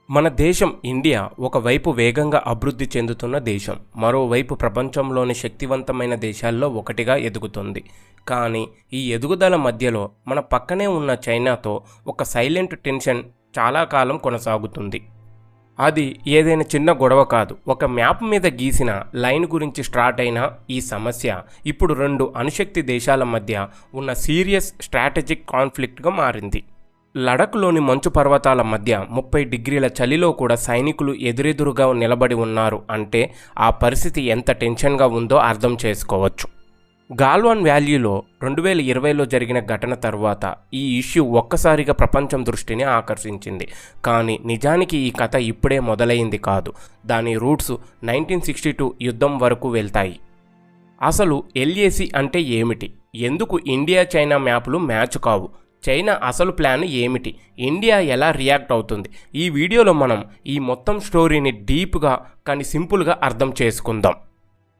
మన దేశం ఇండియా ఒకవైపు వేగంగా అభివృద్ధి చెందుతున్న దేశం, మరోవైపు ప్రపంచంలోని శక్తివంతమైన దేశాల్లో ఒకటిగా ఎదుగుతుంది. కానీ ఈ ఎదుగుదల మధ్యలో మన పక్కనే ఉన్న చైనాతో ఒక సైలెంట్ టెన్షన్ చాలా కాలం కొనసాగుతుంది. అది ఏదైనా చిన్న గొడవ కాదు. ఒక మ్యాప్ మీద గీసిన లైన్ గురించి స్టార్ట్ అయిన ఈ సమస్య ఇప్పుడు రెండు అణుశక్తి దేశాల మధ్య ఉన్న సీరియస్ స్ట్రాటజిక్ కాన్ఫ్లిక్ట్గా మారింది. లడఖ్లోని మంచు పర్వతాల మధ్య 30 డిగ్రీల చలిలో కూడా సైనికులు ఎదురెదురుగా నిలబడి ఉన్నారు అంటే ఆ పరిస్థితి ఎంత టెన్షన్గా ఉందో అర్థం చేసుకోవచ్చు. గాల్వాన్ వ్యాలీలో 2020లో జరిగిన ఘటన తర్వాత ఈ ఇష్యూ ఒక్కసారిగా ప్రపంచం దృష్టిని ఆకర్షించింది. కానీ నిజానికి ఈ కథ ఇప్పుడే మొదలైంది కాదు. దాని రూట్స్ 1962 యుద్ధం వరకు వెళ్తాయి. అసలు LAC అంటే ఏమిటి? ఎందుకు ఇండియా చైనా మ్యాప్లు మ్యాచ్ కావు? చైనా అసలు ప్లాన్ ఏమిటి? ఇండియా ఎలా రియాక్ట్ అవుతుంది? ఈ వీడియోలో మనం ఈ మొత్తం స్టోరీని డీప్గా కానీ సింపుల్గా అర్థం చేసుకుందాం.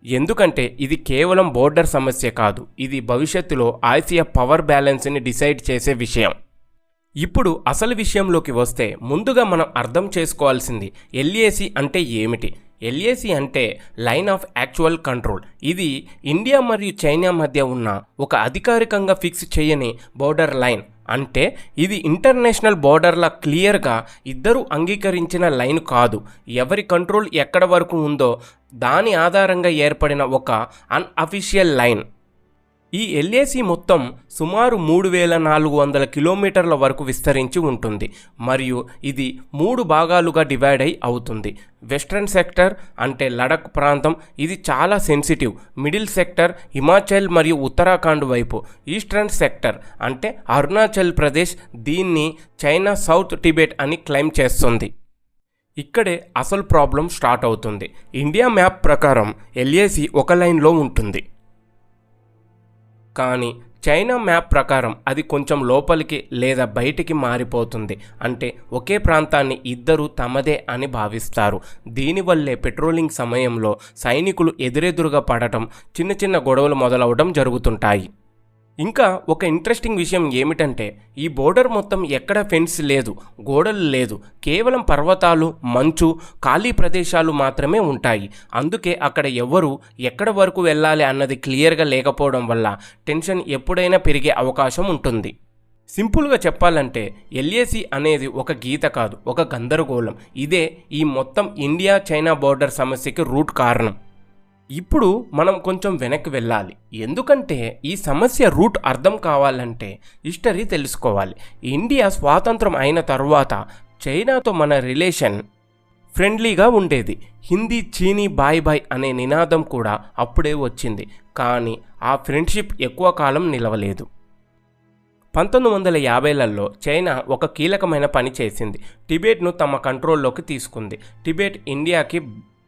ఎందుకంటే ఇది కేవలం బోర్డర్ సమస్య కాదు, ఇది భవిష్యత్తులో ఆసియా పవర్ బ్యాలెన్స్ని డిసైడ్ చేసే విషయం. ఇప్పుడు అసలు విషయంలోకి వస్తే ముందుగా మనం అర్థం చేసుకోవాల్సింది LAC అంటే ఏమిటి? LAC అంటే లైన్ ఆఫ్ యాక్చువల్ కంట్రోల్. ఇది ఇండియా మరియు చైనా మధ్య ఉన్న ఒక అధికారికంగా ఫిక్స్ చేయని బోర్డర్ లైన్. అంటే ఇది ఇంటర్నేషనల్ బోర్డర్లా క్లియర్గా ఇద్దరు అంగీకరించిన లైన్ కాదు. ఎవరి కంట్రోల్ ఎక్కడ వరకు ఉందో దాని ఆధారంగా ఏర్పడిన ఒక అన్అఫీషియల్ లైన్. ఈ LAC మొత్తం సుమారు 3400 కిలోమీటర్ల వరకు విస్తరించి ఉంటుంది మరియు ఇది 3 భాగాలుగా డివైడ్ అవుతుంది. వెస్ట్రన్ సెక్టర్ అంటే లడఖ్ ప్రాంతం, ఇది చాలా సెన్సిటివ్. మిడిల్ సెక్టర్ హిమాచల్ మరియు ఉత్తరాఖండ్ వైపు. ఈస్టర్న్ సెక్టర్ అంటే అరుణాచల్ ప్రదేశ్, దీన్ని చైనా సౌత్ టిబెట్ అని క్లెయిమ్ చేస్తుంది. ఇక్కడే అసలు ప్రాబ్లం స్టార్ట్ అవుతుంది. ఇండియా మ్యాప్ ప్రకారం LAC ఒక లైన్లో ఉంటుంది, కానీ చైనా మ్యాప్ ప్రకారం అది కొంచెం లోపలికి లేదా బయటికి మారిపోతుంది. అంటే ఒకే ప్రాంతాన్ని ఇద్దరు తమదే అని భావిస్తారు. దీనివల్లే పెట్రోలింగ్ సమయంలో సైనికులు ఎదురెదురుగా పడటం, చిన్న చిన్న గొడవలు మొదలవడం జరుగుతుంటాయి. ఇంకా ఒక ఇంట్రెస్టింగ్ విషయం ఏమిటంటే ఈ బోర్డర్ మొత్తం ఎక్కడ ఫెన్స్ లేదు, గోడలు లేదు, కేవలం పర్వతాలు, మంచు, ఖాళీ ప్రదేశాలు మాత్రమే ఉంటాయి. అందుకే అక్కడ ఎవరు ఎక్కడ వరకు వెళ్ళాలి అన్నది క్లియర్గా లేకపోవడం వల్ల టెన్షన్ ఎప్పుడైనా పెరిగే అవకాశం ఉంటుంది. సింపుల్గా చెప్పాలంటే LAC అనేది ఒక గీత కాదు, ఒక గందరగోళం. ఇదే ఈ మొత్తం ఇండియా చైనా బోర్డర్ సమస్యకి రూట్ కారణం. ఇప్పుడు మనం కొంచెం వెనక్కి వెళ్ళాలి, ఎందుకంటే ఈ సమస్య రూట్ అర్థం కావాలంటే హిస్టరీ తెలుసుకోవాలి. ఇండియా స్వాతంత్రం అయిన తర్వాత చైనాతో మన రిలేషన్ ఫ్రెండ్లీగా ఉండేది. హిందీ, చీనీ బాయ్ బాయ్ అనే నినాదం కూడా అప్పుడే వచ్చింది. కానీ ఆ ఫ్రెండ్షిప్ ఎక్కువ కాలం నిలవలేదు. 1950లలో చైనా ఒక కీలకమైన పని చేసింది. టిబెట్ను తమ కంట్రోల్లోకి తీసుకుంది. టిబెట్ ఇండియాకి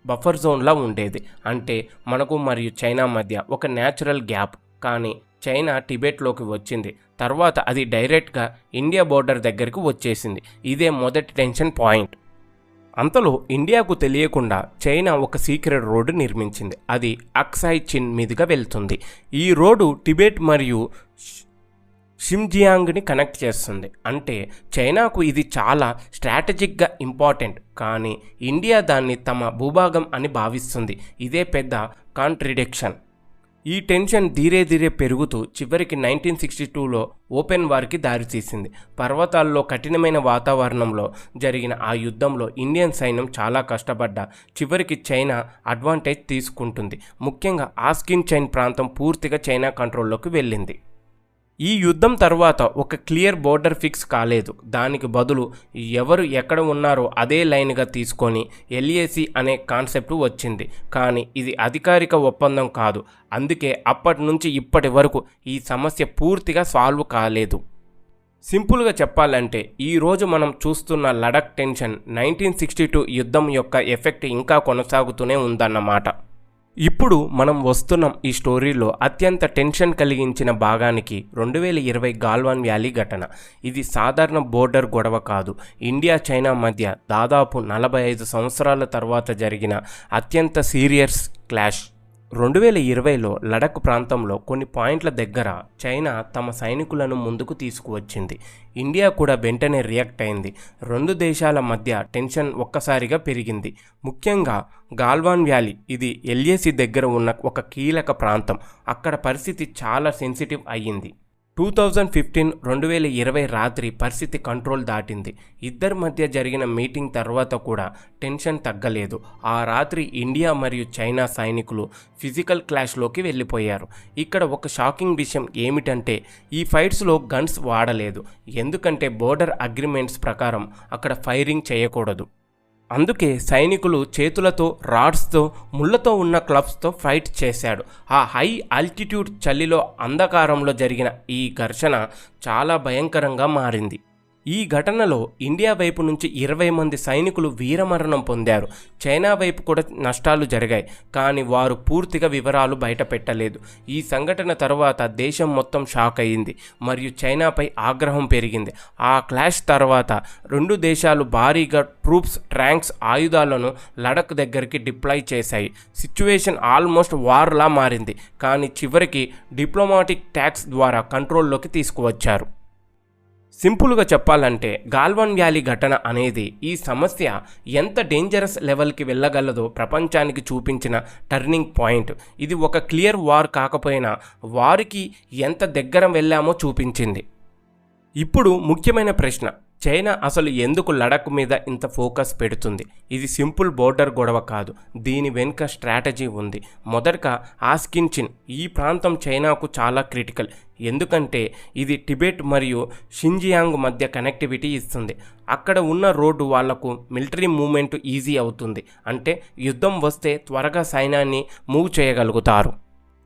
బఫర్ జోన్లా ఉండేది. అంటే మనకు మరియు చైనా మధ్య ఒక న్యాచురల్ గ్యాప్. కానీ చైనా టిబెట్లోకి వచ్చింది, తర్వాత అది డైరెక్ట్గా ఇండియా బోర్డర్ దగ్గరికి వచ్చేసింది. ఇదే మొదటి టెన్షన్ పాయింట్. అంతలో ఇండియాకు తెలియకుండా చైనా ఒక సీక్రెట్ రోడ్డు నిర్మించింది. అది అక్సాయ్ చిన్ మీదుగా వెళ్తుంది. ఈ రోడ్డు టిబెట్ మరియు షింజియాంగ్ని కనెక్ట్ చేస్తుంది. అంటే చైనాకు ఇది చాలా స్ట్రాటజిక్గా ఇంపార్టెంట్, కానీ ఇండియా దాన్ని తమ భూభాగం అని భావిస్తుంది. ఇదే పెద్ద కాంట్రడిక్షన్. ఈ టెన్షన్ ధీరే పెరుగుతూ చివరికి 1962లో ఓపెన్ వార్కి దారితీసింది. పర్వతాల్లో కఠినమైన వాతావరణంలో జరిగిన ఆ యుద్ధంలో ఇండియన్ సైన్యం చాలా కష్టపడ్డా చివరికి చైనా అడ్వాంటేజ్ తీసుకుంటుంది. ముఖ్యంగా ఆస్కిన్ చైన్ ప్రాంతం పూర్తిగా చైనా కంట్రోల్లోకి వెళ్ళింది. ఈ యుద్ధం తర్వాత ఒక క్లియర్ బోర్డర్ ఫిక్స్ కాలేదు. దానికి బదులు ఎవరు ఎక్కడ ఉన్నారో అదే లైన్గా తీసుకొని LAC అనే కాన్సెప్ట్ వచ్చింది. కానీ ఇది అధికారిక ఒప్పందం కాదు. అందుకే అప్పటి నుంచి ఇప్పటి వరకు ఈ సమస్య పూర్తిగా సాల్వ్ కాలేదు. సింపుల్గా చెప్పాలంటే ఈరోజు మనం చూస్తున్న లడఖ్ టెన్షన్ 1962 యుద్ధం యొక్క ఎఫెక్ట్ ఇంకా కొనసాగుతూనే ఉందన్నమాట. ఇప్పుడు మనం వస్తున్నాం ఈ స్టోరీలో అత్యంత టెన్షన్ కలిగించిన భాగానికి. 2020 గాల్వాన్ వ్యాలీ ఘటన. ఇది సాధారణ బోర్డర్ గొడవ కాదు. ఇండియా చైనా మధ్య దాదాపు 45 సంవత్సరాల తర్వాత జరిగిన అత్యంత సీరియస్ క్లాష్. 2020లో లడఖ్ ప్రాంతంలో కొన్ని పాయింట్ల దగ్గర చైనా తమ సైనికులను ముందుకు తీసుకువచ్చింది. ఇండియా కూడా వెంటనే రియాక్ట్ అయింది. రెండు దేశాల మధ్య టెన్షన్ ఒక్కసారిగా పెరిగింది. ముఖ్యంగా గాల్వాన్ వ్యాలీ, ఇది ఎల్ఏసి దగ్గర ఉన్న ఒక కీలక ప్రాంతం. అక్కడ పరిస్థితి చాలా సెన్సిటివ్ అయ్యింది. 2020 రాత్రి పరిస్థితి కంట్రోల్ దాటింది. ఇద్దరి మధ్య జరిగిన మీటింగ్ తర్వాత కూడా టెన్షన్ తగ్గలేదు. ఆ రాత్రి ఇండియా మరియు చైనా సైనికులు ఫిజికల్ క్లాష్లోకి వెళ్ళిపోయారు. ఇక్కడ ఒక షాకింగ్ విషయం ఏమిటంటే ఈ ఫైట్స్లో గన్స్ వాడలేదు. ఎందుకంటే బోర్డర్ అగ్రిమెంట్స్ ప్రకారం అక్కడ ఫైరింగ్ చేయకూడదు. అందుకే సైనికులు చేతులతో, రాడ్స్తో, ముళ్ళతో ఉన్న క్లబ్స్తో ఫైట్ చేశాడు. ఆ హై ఆల్టిట్యూడ్ చలిలో అంధకారంలో జరిగిన ఈ ఘర్షణ చాలా భయంకరంగా మారింది. ఈ ఘటనలో ఇండియా వైపు నుంచి 20 మంది సైనికులు వీరమరణం పొందారు. చైనా వైపు కూడా నష్టాలు జరిగాయి, కానీ వారు పూర్తిగా వివరాలు బయట పెట్టలేదు. ఈ సంఘటన తర్వాత దేశం మొత్తం షాక్ అయ్యింది మరియు చైనాపై ఆగ్రహం పెరిగింది. ఆ క్లాష్ తర్వాత రెండు దేశాలు భారీగా ట్రూప్స్, ట్యాంక్స్, ఆయుధాలను లడఖ్ దగ్గరికి డిప్లాయ్ చేశాయి. సిచ్యువేషన్ ఆల్మోస్ట్ వార్లా మారింది, కానీ చివరికి డిప్లొమాటిక్ ట్యాక్స్ ద్వారా కంట్రోల్లోకి తీసుకువచ్చారు. సింపుల్గా చెప్పాలంటే గాల్వాన్ వ్యాలీ ఘటన అనేది ఈ సమస్య ఎంత డేంజరస్ లెవెల్కి వెళ్ళగలదో ప్రపంచానికి చూపించిన టర్నింగ్ పాయింట్. ఇది ఒక క్లియర్ వార్ కాకపోయినా వారికి ఎంత దగ్గర వెళ్ళామో చూపించింది. ఇప్పుడు ముఖ్యమైన ప్రశ్న, చైనా అసలు ఎందుకు లడఖ్ మీద ఇంత ఫోకస్ పెడుతుంది? ఇది సింపుల్ బోర్డర్ గొడవ కాదు, దీని వెనుక స్ట్రాటజీ ఉంది. మొదటగా ఆస్కిన్చిన్ ఈ ప్రాంతం చైనాకు చాలా క్రిటికల్. ఎందుకంటే ఇది టిబెట్ మరియు షింజియాంగ్ మధ్య కనెక్టివిటీ ఇస్తుంది. అక్కడ ఉన్న రోడ్డు వాళ్లకు మిలిటరీ మూవ్మెంట్ ఈజీ అవుతుంది. అంటే యుద్ధం వస్తే త్వరగా సైన్యాన్ని మూవ్ చేయగలుగుతారు.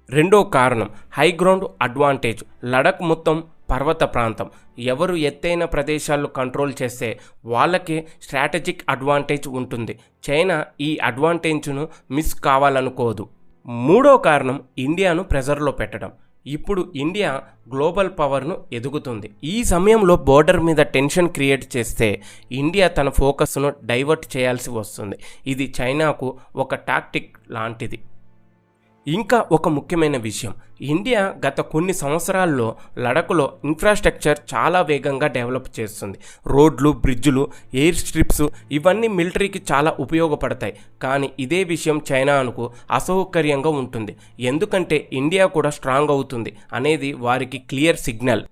రెండో కారణం హై గ్రౌండ్ అడ్వాంటేజ్. లడఖ్ మొత్తం పర్వత ప్రాంతం. ఎవరు ఎత్తైన ప్రదేశాలు కంట్రోల్ చేస్తే వాళ్ళకే స్ట్రాటజిక్ అడ్వాంటేజ్ ఉంటుంది. చైనా ఈ అడ్వాంటేజ్ను మిస్ కావాలనుకోదు. మూడో కారణం ఇండియాను ప్రెజర్లో పెట్టడం. ఇప్పుడు ఇండియా గ్లోబల్ పవర్ను ఎదుగుతుంది. ఈ సమయంలో బోర్డర్ మీద టెన్షన్ క్రియేట్ చేస్తే ఇండియా తన ఫోకస్ను డైవర్ట్ చేయాల్సి వస్తుంది. ఇది చైనాకు ఒక టాక్టిక్ లాంటిది. ఇంకా ఒక ముఖ్యమైన విషయం, ఇండియా గత కొన్ని సంవత్సరాల్లో లడఖ్లో ఇన్ఫ్రాస్ట్రక్చర్ చాలా వేగంగా డెవలప్ చేస్తుంది. రోడ్లు, బ్రిడ్జులు, ఎయిర్ స్ట్రిప్స్ ఇవన్నీ మిలిటరీకి చాలా ఉపయోగపడతాయి. కానీ ఇదే విషయం చైనాకు అసౌకర్యంగా ఉంటుంది. ఎందుకంటే ఇండియా కూడా స్ట్రాంగ్ అవుతుంది అనేది వారికి క్లియర్ సిగ్నల్.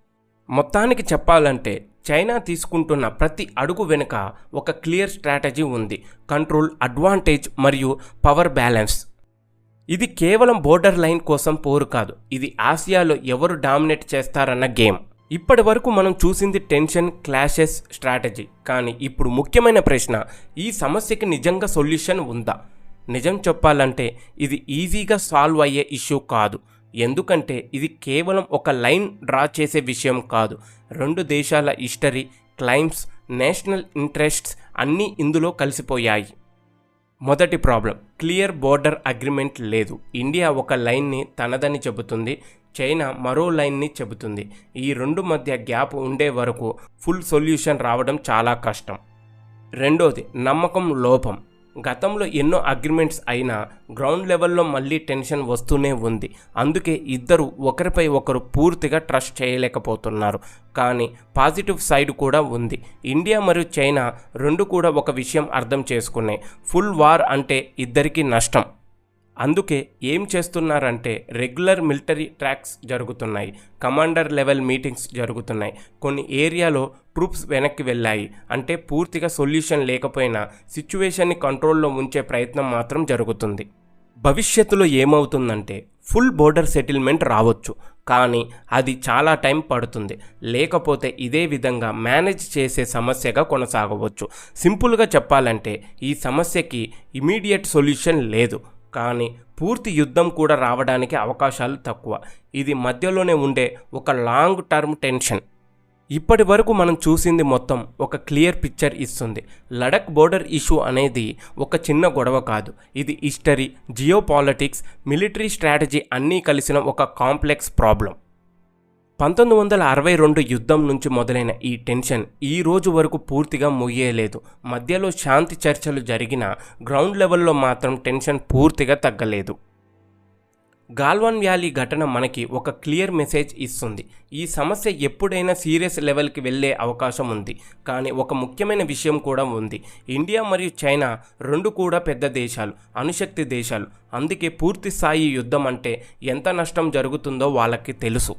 మొత్తానికి చెప్పాలంటే చైనా తీసుకుంటున్న ప్రతి అడుగు వెనుక ఒక క్లియర్ స్ట్రాటజీ ఉంది. కంట్రోల్, అడ్వాంటేజ్ మరియు పవర్ బ్యాలెన్స్. ఇది కేవలం బోర్డర్ లైన్ కోసం పోరు కాదు, ఇది ఆసియాలో ఎవరు డామినేట్ చేస్తారన్న గేమ్. ఇప్పటి వరకు మనం చూసింది టెన్షన్, క్లాషెస్, స్ట్రాటజీ. కానీ ఇప్పుడు ముఖ్యమైన ప్రశ్న, ఈ సమస్యకి నిజంగా సొల్యూషన్ ఉందా? నిజం చెప్పాలంటే ఇది ఈజీగా సాల్వ్ అయ్యే ఇష్యూ కాదు. ఎందుకంటే ఇది కేవలం ఒక లైన్ డ్రా చేసే విషయం కాదు. రెండు దేశాల హిస్టరీ, క్లైమ్స్, నేషనల్ ఇంట్రెస్ట్స్ అన్నీ ఇందులో కలిసిపోయాయి. మొదటి ప్రాబ్లం, క్లియర్ బోర్డర్ అగ్రిమెంట్ లేదు. ఇండియా ఒక లైన్ని తనదని చెబుతుంది, చైనా మరో లైన్ని చెబుతుంది. ఈ రెండు మధ్య గ్యాప్ ఉండే వరకు ఫుల్ సొల్యూషన్ రావడం చాలా కష్టం. రెండోది, నమ్మకం లోపం. గతంలో ఎన్నో అగ్రిమెంట్స్ అయినా గ్రౌండ్ లెవెల్లో మళ్ళీ టెన్షన్ వస్తూనే ఉంది. అందుకే ఇద్దరు ఒకరిపై ఒకరు పూర్తిగా ట్రస్ట్ చేయలేకపోతున్నారు. కానీ పాజిటివ్ సైడ్ కూడా ఉంది. ఇండియా మరియు చైనా రెండు కూడా ఒక విషయం అర్థం చేసుకున్నాయి, ఫుల్ వార్ అంటే ఇద్దరికీ నష్టం. అందుకే ఏం చేస్తున్నారంటే రెగ్యులర్ మిలిటరీ ట్రాక్స్ జరుగుతున్నాయి, కమాండర్ లెవెల్ మీటింగ్స్ జరుగుతున్నాయి, కొన్ని ఏరియాలో ట్రూప్స్ వెనక్కి వెళ్ళాయి. అంటే పూర్తిగా సొల్యూషన్ లేకపోయినా సిచ్యువేషన్ని కంట్రోల్లో ఉంచే ప్రయత్నం మాత్రం జరుగుతుంది. భవిష్యత్తులో ఏమవుతుందంటే ఫుల్ బోర్డర్ సెటిల్మెంట్ రావచ్చు, కానీ అది చాలా టైం పడుతుంది. లేకపోతే ఇదే విధంగా మేనేజ్ చేసే సమస్యగా కొనసాగవచ్చు. సింపుల్గా చెప్పాలంటే ఈ సమస్యకి ఇమీడియట్ సొల్యూషన్ లేదు, కానీ పూర్తి యుద్ధం కూడా రావడానికి అవకాశాలు తక్కువ. ఇది మధ్యలోనే ఉండే ఒక లాంగ్ టర్మ్ టెన్షన్. ఇప్పటి వరకు మనం చూసింది మొత్తం ఒక క్లియర్ పిక్చర్ ఇస్తుంది. లడఖ్ బోర్డర్ ఇష్యూ అనేది ఒక చిన్న గొడవ కాదు, ఇది హిస్టరీ, జియోపాలిటిక్స్, మిలిటరీ స్ట్రాటజీ అన్నీ కలిసిన ఒక కాంప్లెక్స్ ప్రాబ్లం. 1962 యుద్ధం నుంచి మొదలైన ఈ టెన్షన్ ఈ రోజు వరకు పూర్తిగా ముగియలేదు. మధ్యలో శాంతి చర్చలు జరిగినా గ్రౌండ్ లెవెల్లో మాత్రం టెన్షన్ పూర్తిగా తగ్గలేదు. గాల్వాన్ వ్యాలీ ఘటన మనకి ఒక క్లియర్ మెసేజ్ ఇస్తుంది. ఈ సమస్య ఎప్పుడైనా సీరియస్ లెవెల్కి వెళ్ళే అవకాశం ఉంది. కానీ ఒక ముఖ్యమైన విషయం కూడా ఉంది. ఇండియా మరియు చైనా రెండు కూడా పెద్ద దేశాలు, అణుశక్తి దేశాలు. అందుకే పూర్తి స్థాయి యుద్ధం అంటే ఎంత నష్టం జరుగుతుందో వాళ్ళకి తెలుసు.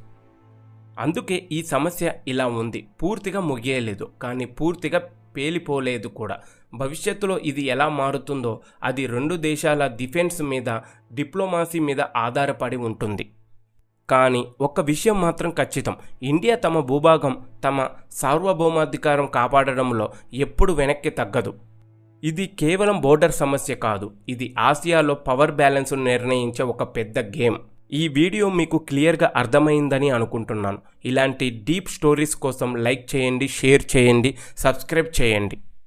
అందుకే ఈ సమస్య ఇలా ఉంది. పూర్తిగా ముగియలేదు, కానీ పూర్తిగా పేలిపోలేదు కూడా. భవిష్యత్తులో ఇది ఎలా మారుతుందో అది రెండు దేశాల డిఫెన్స్ మీద, డిప్లొమాసీ మీద ఆధారపడి ఉంటుంది. కానీ ఒక్క విషయం మాత్రం ఖచ్చితం, ఇండియా తమ భూభాగం, తమ సార్వభౌమాధికారం కాపాడడంలో ఎప్పుడు వెనక్కి తగ్గదు. ఇది కేవలం బోర్డర్ సమస్య కాదు, ఇది ఆసియాలో పవర్ బ్యాలెన్స్ నిర్ణయించే ఒక పెద్ద గేమ్. ఈ వీడియో మీకు క్లియర్గా అర్థమైందని అనుకుంటున్నాను. ఇలాంటి డీప్ స్టోరీస్ కోసం లైక్ చేయండి, షేర్ చేయండి, సబ్స్క్రైబ్ చేయండి.